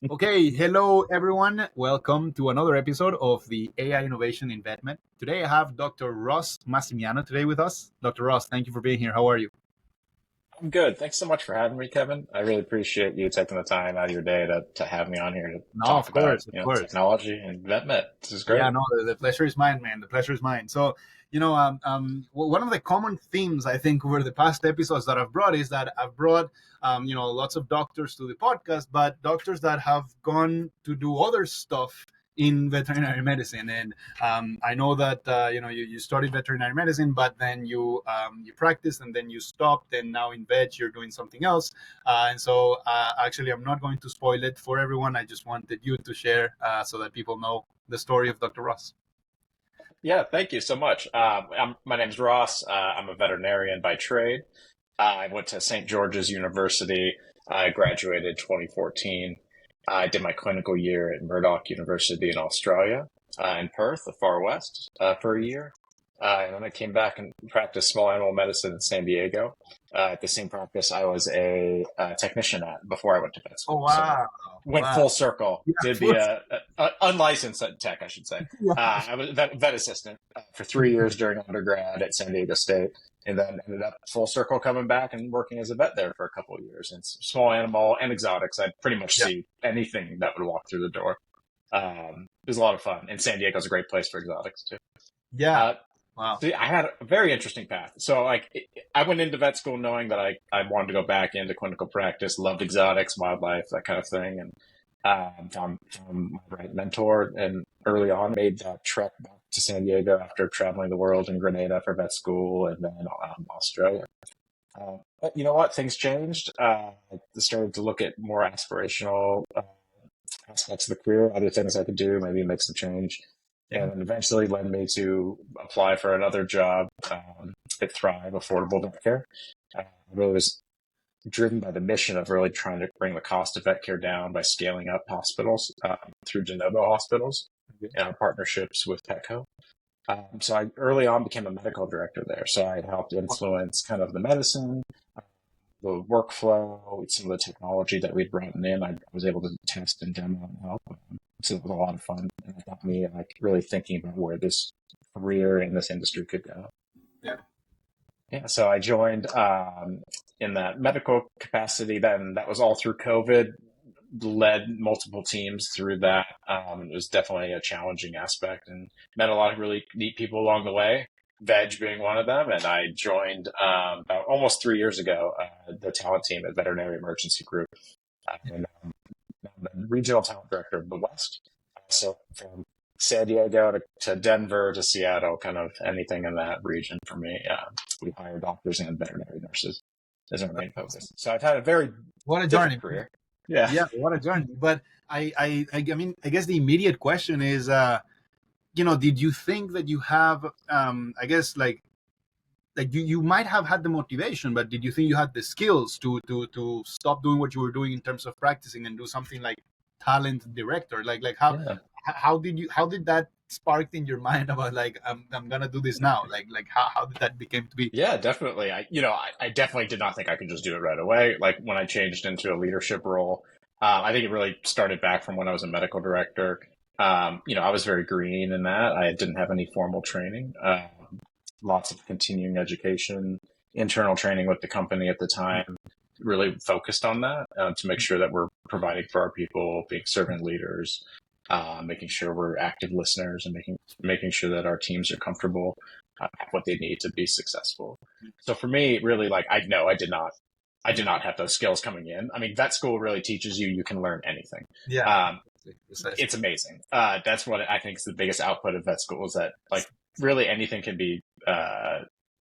Okay, hello everyone. Welcome to another episode of the AI Innovation in VetMed. Today I have Dr. Ross Massimiano today with us. Dr. Ross, thank you for being here. How are you? I'm good. Thanks so much for having me, Kevin. I really appreciate you taking the time out of your day to have me on here to No, talk of about, course, of course. technology and VetMed. This is Yeah, great. no, the pleasure is mine, man. The pleasure is mine. So, one of the common themes I think over the past episodes that I've brought is that I've brought, lots of doctors to the podcast, but doctors that have gone to do other stuff in veterinary medicine. And I know that you studied veterinary medicine, but then you practiced and then you stopped, and now in vet you're doing something else. Actually, I'm not going to spoil it for everyone. I just wanted you to share so that people know the story of Dr. Ross. Yeah, thank you so much. My name's Ross. I'm a veterinarian by trade. I went to St. George's University. I graduated 2014. I did my clinical year at Murdoch University in Australia, in Perth, the far west, for a year. And then I came back and practiced small animal medicine in San Diego. At the same practice I was a technician at before I went to vet Oh school. So I wow, went wow! full circle Yeah, to be a unlicensed tech, I should say. yeah, I was a vet assistant for 3 years during undergrad at San Diego State, and then ended up full circle coming back and working as a vet there for a couple of years. And small animal and exotics, I'd pretty much yeah, see anything that would walk through the door. It was a lot of fun, and San Diego's a great place for exotics too. yeah. Uh, Wow. See, I had a very interesting path. So, I went into vet school knowing that I wanted to go back into clinical practice, loved exotics, wildlife, that kind of thing, and found my right mentor. And early on, made that trek back to San Diego after traveling the world in Grenada for vet school, and then Australia. But you know what? Things changed. I started to look at more aspirational aspects of the career, other things I could do, maybe make some change. Yeah. And then eventually led me to apply for another job at Thrive Affordable Vet Care. I really was driven by the mission of really trying to bring the cost of vet care down by scaling up hospitals through de novo hospitals and our partnerships with Petco. So I early on became a medical director there. So I helped influence kind of the medicine, the workflow, some of the technology that we'd brought in. I was able to test and demo and help. So it was a lot of fun. And it got me like really thinking about where this career in this industry could go. Yeah. Yeah, so I joined in that medical capacity. Then that was all through COVID. Led multiple teams through that. It was definitely a challenging aspect, and met a lot of really neat people along the way. Veg being one of them, and I joined about almost 3 years ago the talent team at Veterinary Emergency Group, and I'm the regional talent director of the West. So from San Diego to Denver to Seattle, kind of anything in that region for me. We hire doctors and veterinary nurses as our main focus. So I've had a very What a journey. different career. Yeah. Yeah, what a journey. But I mean, I guess the immediate question is, did you think that you have, I guess, like you might have had the motivation, but did you think you had the skills to stop doing what you were doing in terms of practicing and do something like talent director? Like Yeah. how did that spark in your mind about like I'm gonna do this now? Like how did that became to be? Yeah, definitely. I definitely did not think I could just do it right away. Like when I changed into a leadership role, I think it really started back from when I was a medical director. I was very green in that. I didn't have any formal training. Lots of continuing education, internal training with the company at the time, really focused on that to make sure that we're providing for our people, being servant leaders, making sure we're active listeners, and making sure that our teams are comfortable, have what they need to be successful. So for me, really, like I know I did not have those skills coming in. I mean, vet school really teaches you can learn anything. Yeah, Um, precisely. it's amazing. That's what I think is the biggest output of vet school is that like really anything can be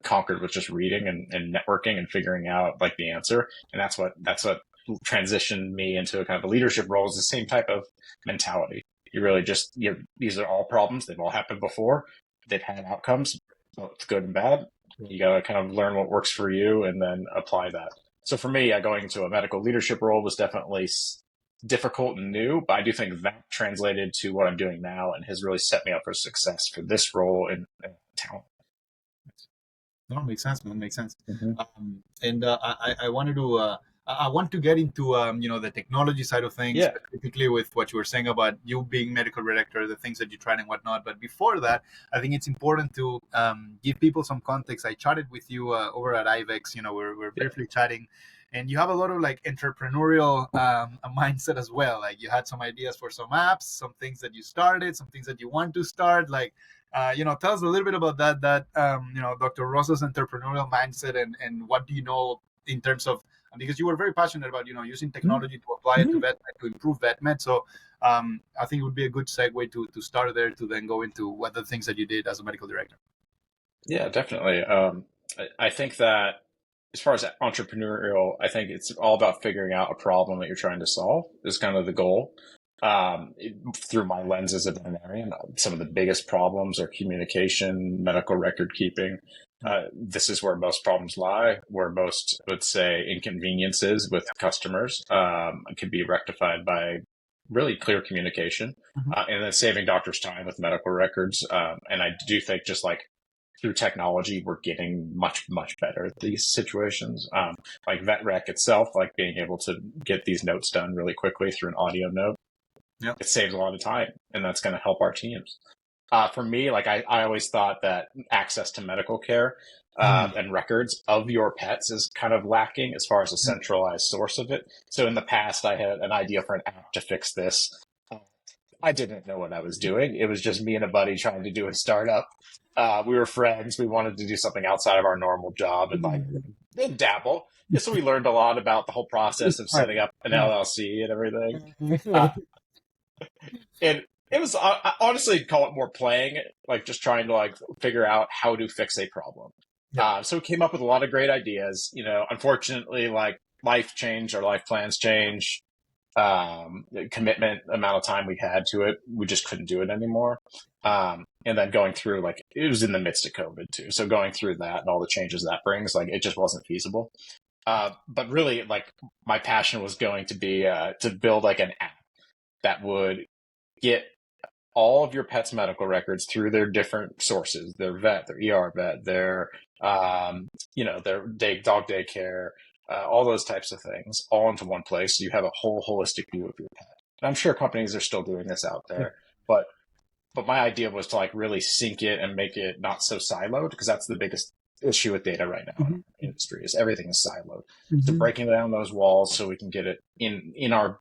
conquered with just reading and networking and figuring out like the answer. And that's what transitioned me into a kind of a leadership role is the same type of mentality. You really just these are all problems. They've all happened before. They've had outcomes, both good and bad. You got to kind of learn what works for you and then apply that. So for me, going into a medical leadership role was definitely difficult and new, but I do think that translated to what I'm doing now and has really set me up for success for this role in talent. No, makes sense, man. Makes sense. Mm-hmm. And I wanted to I want to get into the technology side of things, Yeah. specifically with what you were saying about you being medical director, the things that you tried and whatnot. But before that, I think it's important to give people some context. I chatted with you over at IVEX. We're Yeah. briefly chatting, and you have a lot of like entrepreneurial mindset as well. Like you had some ideas for some apps, some things that you started, some things that you want to start. Like tell us a little bit about that Dr. Rosa's entrepreneurial mindset, and what do you know in terms of, because you were very passionate about using technology to apply it to VetMed to improve VetMed. So I think it would be a good segue to start there, to then go into what the things that you did as a medical director. Yeah, definitely. I think that as far as entrepreneurial, I think it's all about figuring out a problem that you're trying to solve is kind of the goal. Through my lens as a veterinarian, some of the biggest problems are communication, medical record keeping. This is where most problems lie, where most, I would say, inconveniences with customers can be rectified by really clear communication, and then saving doctors time with medical records. And I do think just like through technology, we're getting much, much better at these situations. Like VetRec itself, like being able to get these notes done really quickly through an audio note, it saves a lot of time, and that's going to help our teams. For me, like I always thought that access to medical care and records of your pets is kind of lacking as far as a centralized source of it. So in the past, I had an idea for an app to fix this. I didn't know what I was doing. It was just me and a buddy trying to do a startup. We were friends. We wanted to do something outside of our normal job and dabble. So we learned a lot about the whole process of setting up an LLC and everything. And it was, I honestly call it more playing, like just trying to like figure out how to fix a problem. So we came up with a lot of great ideas. Unfortunately, like life changed, our life plans change, commitment, amount of time we had to it, we just couldn't do it anymore. And then going through, like, it was in the midst of COVID too. So going through that and all the changes that brings, like, it just wasn't feasible. But really, like, my passion was going to be to build like an app that would get all of your pet's medical records through their different sources, their vet, their ER vet, their dog daycare, all those types of things, all into one place. So you have a whole holistic view of your pet. And I'm sure companies are still doing this out there, but my idea was to like really sync it and make it not so siloed, because that's the biggest issue with data right now in the industry is everything is siloed. So breaking down those walls so we can get it in our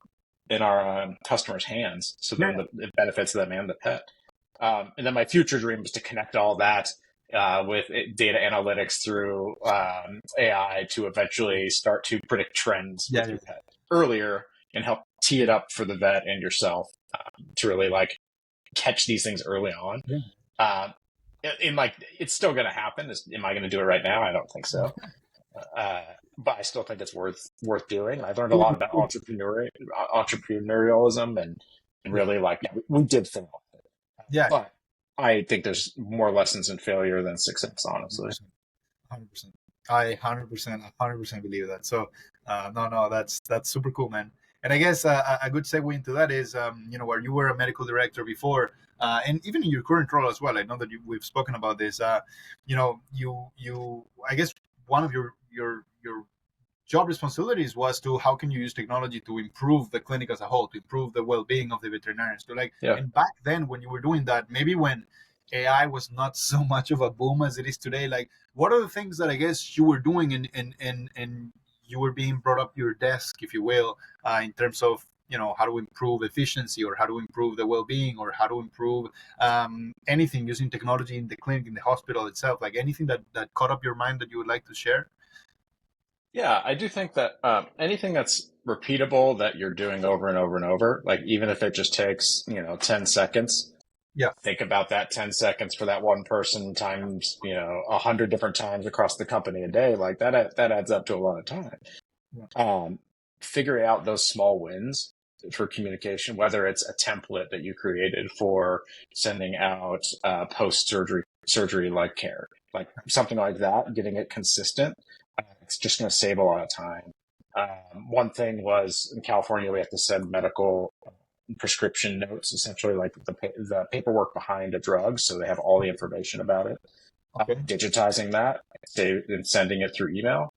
customers' hands, so then it benefits them and the pet. And then my future dream was to connect all that with data analytics through AI to eventually start to predict trends with your pet earlier and help tee it up for the vet and yourself to really like catch these things early on. And like, it's still going to happen. Am I going to do it right now? I don't think so. But I still think it's worth doing. I've learned a lot about entrepreneurialism and really like, we did fail. But I think there's more lessons in failure than success, honestly. 100%. I 100% believe that. So no, that's super cool, man. And I guess a good segue into that is, where you were a medical director before, and even in your current role as well. I know that we've spoken about this. You I guess one of your job responsibilities was to how can you use technology to improve the clinic as a whole, to improve the well-being of the veterinarians. So and back then when you were doing that, maybe when AI was not so much of a boom as it is today, like what are the things that I guess you were doing and you were being brought up your desk, if you will, in terms of how to improve efficiency or how to improve the well-being or how to improve anything using technology in the clinic, in the hospital itself, like anything that caught up your mind that you would like to share? Yeah, I do think that anything that's repeatable that you're doing over and over and over, like even if it just takes 10 seconds, think about that 10 seconds for that one person times 100 different times across the company a day, like that adds up to a lot of time. Figuring out those small wins for communication, whether it's a template that you created for sending out post-surgery like care, like something like that, getting it consistent. It's just going to save a lot of time. One thing was in California, we have to send medical prescription notes, essentially like the paperwork behind a drug, so they have all the information about it. Digitizing that and sending it through email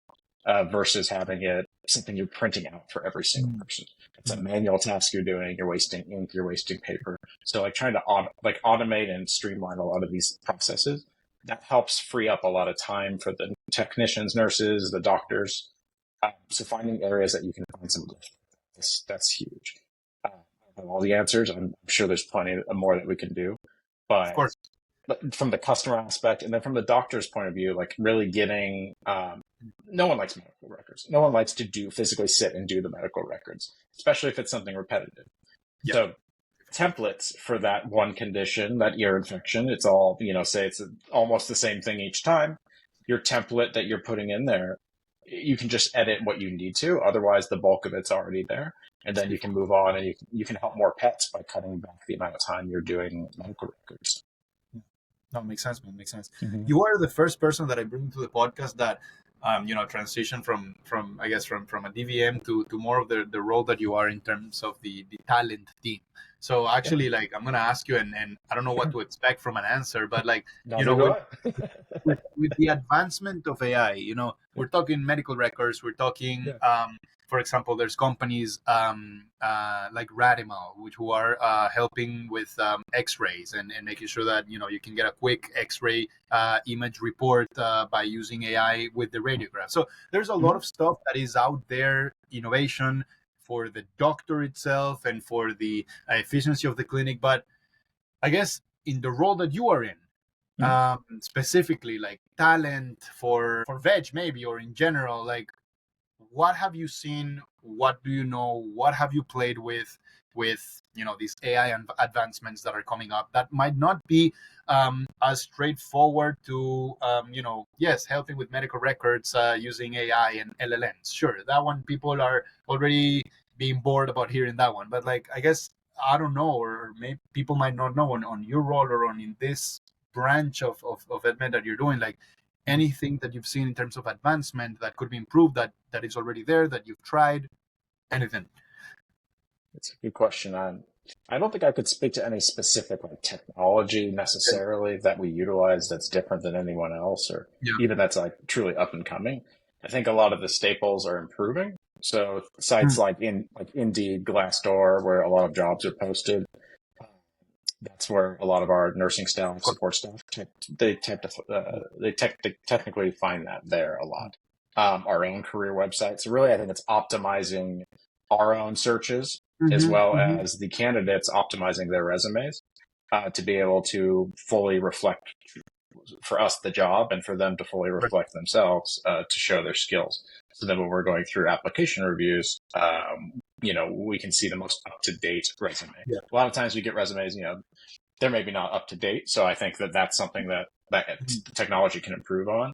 versus having it something you're printing out for every single Mm. person. It's a manual task you're doing. You're wasting ink. You're wasting paper. So like trying to automate and streamline a lot of these processes, that helps free up a lot of time for the technicians, nurses, the doctors. So finding areas that you can find some lift, that's huge. I don't have all the answers. I'm sure there's plenty more that we can do, Of but course. from the customer aspect, and then from the doctor's point of view, like really getting, no one likes medical records. No one likes to physically sit and do the medical records, especially if it's something repetitive. Yeah. So templates for that one condition, that ear infection, it's all, say it's almost the same thing each time. Your template that you're putting in there, you can just edit what you need to. Otherwise, the bulk of it's already there. And then you can move on, and you can help more pets by cutting back the amount of time you're doing medical records. No, makes sense, man. Makes sense. Mm-hmm. You are the first person that I bring to the podcast that, transition from I guess from a DVM to more of the role that you are in terms of the talent team. So actually, like, I'm gonna ask you, and I don't know what to expect from an answer, but like, with the advancement of AI, we're talking medical records, we're talking, for example, there's companies like Radimal, who are helping with X-rays and making sure that you can get a quick X-ray image report by using AI with the radiograph. So there's a lot of stuff that is out there, innovation for the doctor itself and for the efficiency of the clinic. But I guess in the role that you are in, specifically like talent for veg maybe, or in general, like, what have you seen? What do you know? What have you played with these AI advancements that are coming up that might not be as straightforward to yes, helping with medical records using AI and LLMs. Sure, that one people are already being bored about hearing that one, but like, I guess, I don't know, or maybe people might not know on your role or on in this branch of VetMed that you're doing, like, anything that you've seen in terms of advancement that could be improved, that is already there, that you've tried, anything? It's a good question. I don't think I could speak to any specific like technology necessarily that we utilize that's different than anyone else, or even that's like truly up and coming. I think a lot of the staples are improving. So sites like Indeed, Glassdoor, where a lot of jobs are posted, that's where a lot of our nursing staff, support staff, they technically find that there a lot. Our own career website. So really, I think it's optimizing our own searches as well as the candidates optimizing their resumes to be able to fully reflect, for us, the job, and for them to fully reflect themselves to show their skills. So then when we're going through application reviews, we can see the most up-to-date resume. Yeah. A lot of times we get resumes, they're maybe not up-to-date. So I think that that's something that technology can improve on.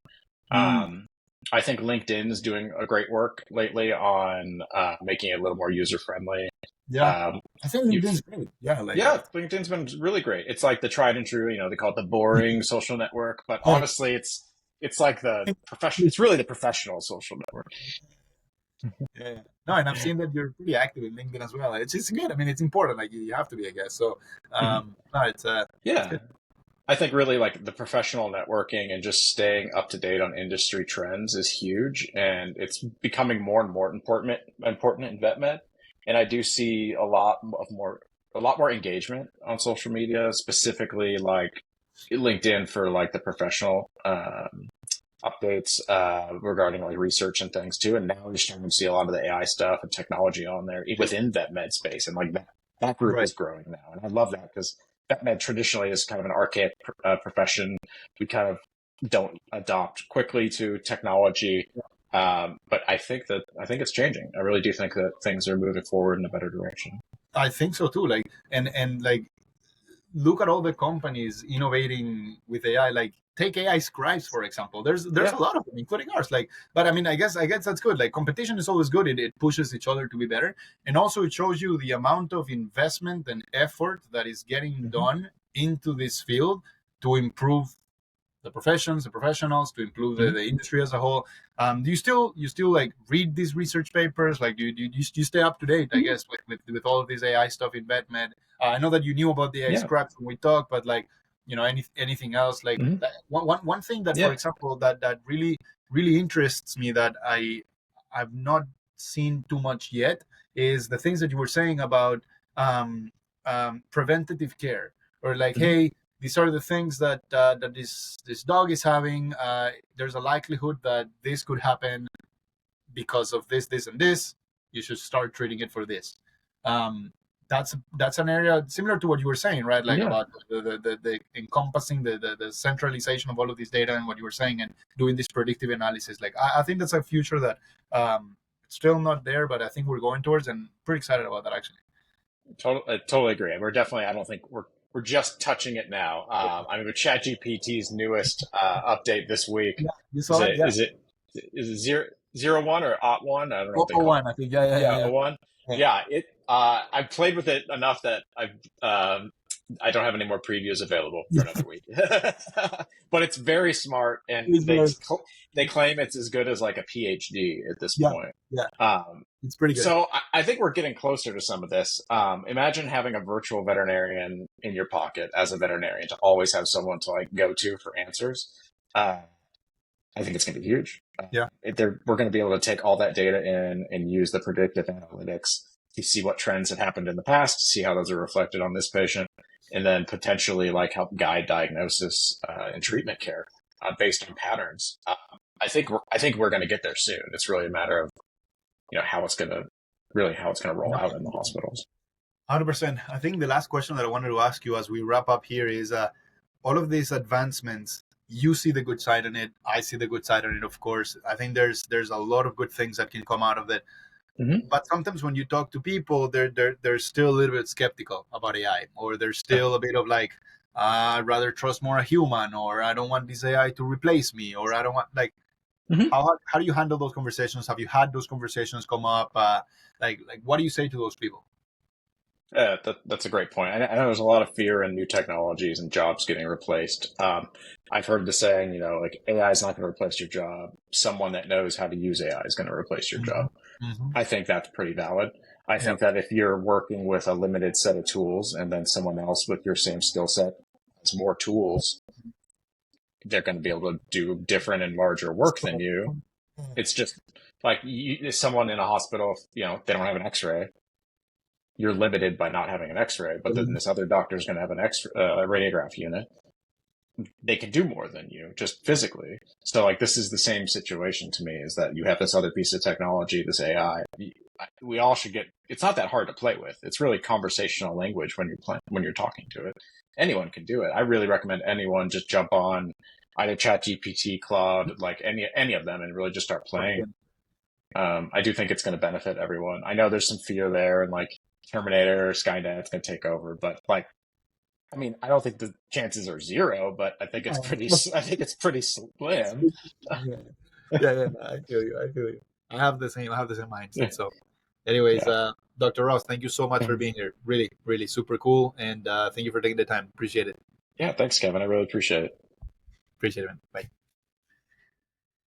I think LinkedIn is doing a great work lately on making it a little more user-friendly. Yeah, I think LinkedIn's great. Yeah, LinkedIn's been really great. It's like the tried and true, they call it the boring social network, but honestly, it's like the professional. It's really the professional social network. Yeah. No, and I've seen that you're pretty active in LinkedIn as well. It's good. I mean, it's important. Like, you have to be, I guess. So, no, it's yeah. I think really like the professional networking and just staying up to date on industry trends is huge, and it's becoming more and more important in VetMed. And I do see a lot more engagement on social media, specifically like LinkedIn for like the professional updates regarding like research and things too. And now we're starting to see a lot of the AI stuff and technology on there within VetMed space, and like that group is growing now, and I love that because VetMed traditionally is kind of an archaic profession. We kind of don't adopt quickly to technology. But I think it's changing. I really do think that things are moving forward in a better direction. I think so too. Like, and like, look at all the companies innovating with AI. Like, take AI scribes, for example. There's a lot of them, including ours. Like, but I mean, I guess that's good. Like, competition is always good. It pushes each other to be better, and also it shows you the amount of investment and effort that is getting done into this field to improve the professionals, to improve the industry as a whole. Do you still like read these research papers? Like, do you stay up to date, I guess, with all of this AI stuff in VetMed? I know that you knew about the AI scribes when we talked, but like, anything else? Like, one thing that, for example, that really interests me, that I've not seen too much yet is the things that you were saying about preventative care, or like, Mhm. hey, these are the things that this dog is having. There's a likelihood that this could happen because of this, and this. You should start treating it for this. Um, that's an area similar to what you were saying, right? Like Yeah, about the encompassing the centralization of all of this data and what you were saying, and doing this predictive analysis. Like I think that's a future that still not there, but I think we're going towards, and pretty excited about that actually. I totally agree. We're definitely. I don't think we're just touching it now. I mean, with ChatGPT's newest update this week, Yeah, you is saw it. it Yeah, is it is it zero one or ot one? I don't know what they oh call one, it. I think. Yeah, yeah, yeah, Yeah, yeah. o one. Yeah. Yeah, it. I've played with it enough that I don't have any more previews available for another week. But it's very smart, and It's very- they claim it's as good as like a PhD at this yeah, point. yeah. Um, It's pretty good. so I think we're getting closer to some of this. Imagine having a virtual veterinarian in your pocket as a veterinarian to always have someone to like go to for answers. Uh, I think it's going to be huge. Yeah. We're going to be able to take all that data in and use the predictive analytics to see what trends had happened in the past, to see how those are reflected on this patient, and then potentially like help guide diagnosis and treatment care based on patterns. I think we're going to get there soon. It's really a matter of how it's going to roll out in the hospitals. 100%. I think the last question that I wanted to ask you as we wrap up here is all of these advancements. You see the good side in it. I see the good side in it, of course. I think there's a lot of good things that can come out of it. Mm-hmm. But sometimes when you talk to people, they're still a little bit skeptical about AI, or there's still a bit of like, I'd rather trust more a human, or I don't want this AI to replace me, or I don't want like. Mm-hmm. How do you handle those conversations? Have you had those conversations come up? Like what do you say to those people? That's a great point. I know there's a lot of fear in new technologies and jobs getting replaced. I've heard the saying, like AI is not going to replace your job. Someone that knows how to use AI is going to replace your job. Mm-hmm. I think that's pretty valid. I Yeah. think that if you're working with a limited set of tools and then someone else with your same skill set has more tools, they're going to be able to do different and larger work than you. It's just like someone in a hospital, they don't have an X-ray. You're limited by not having an X-ray, but then this other doctor is going to have an radiograph unit. They can do more than you just physically. So like this is the same situation to me, is that you have this other piece of technology, this AI. We all should get. It's not that hard to play with. It's really conversational language when you're talking to it. Anyone can do it. I really recommend anyone just jump on either ChatGPT, Claude, like any of them, and really just start playing. I do think it's going to benefit everyone. I know there's some fear there, and like Terminator or Skynet's going to take over, but like, I mean, I don't think the chances are zero, but I think it's pretty slim. Yeah, yeah. I feel you. I feel you. I have the same mindset. So, anyways, Yeah. Dr. Ross, thank you so much for being here. Really, really super cool, and thank you for taking the time. Appreciate it. Yeah. Thanks, Kevin. I really appreciate it. Appreciate it, man. Bye.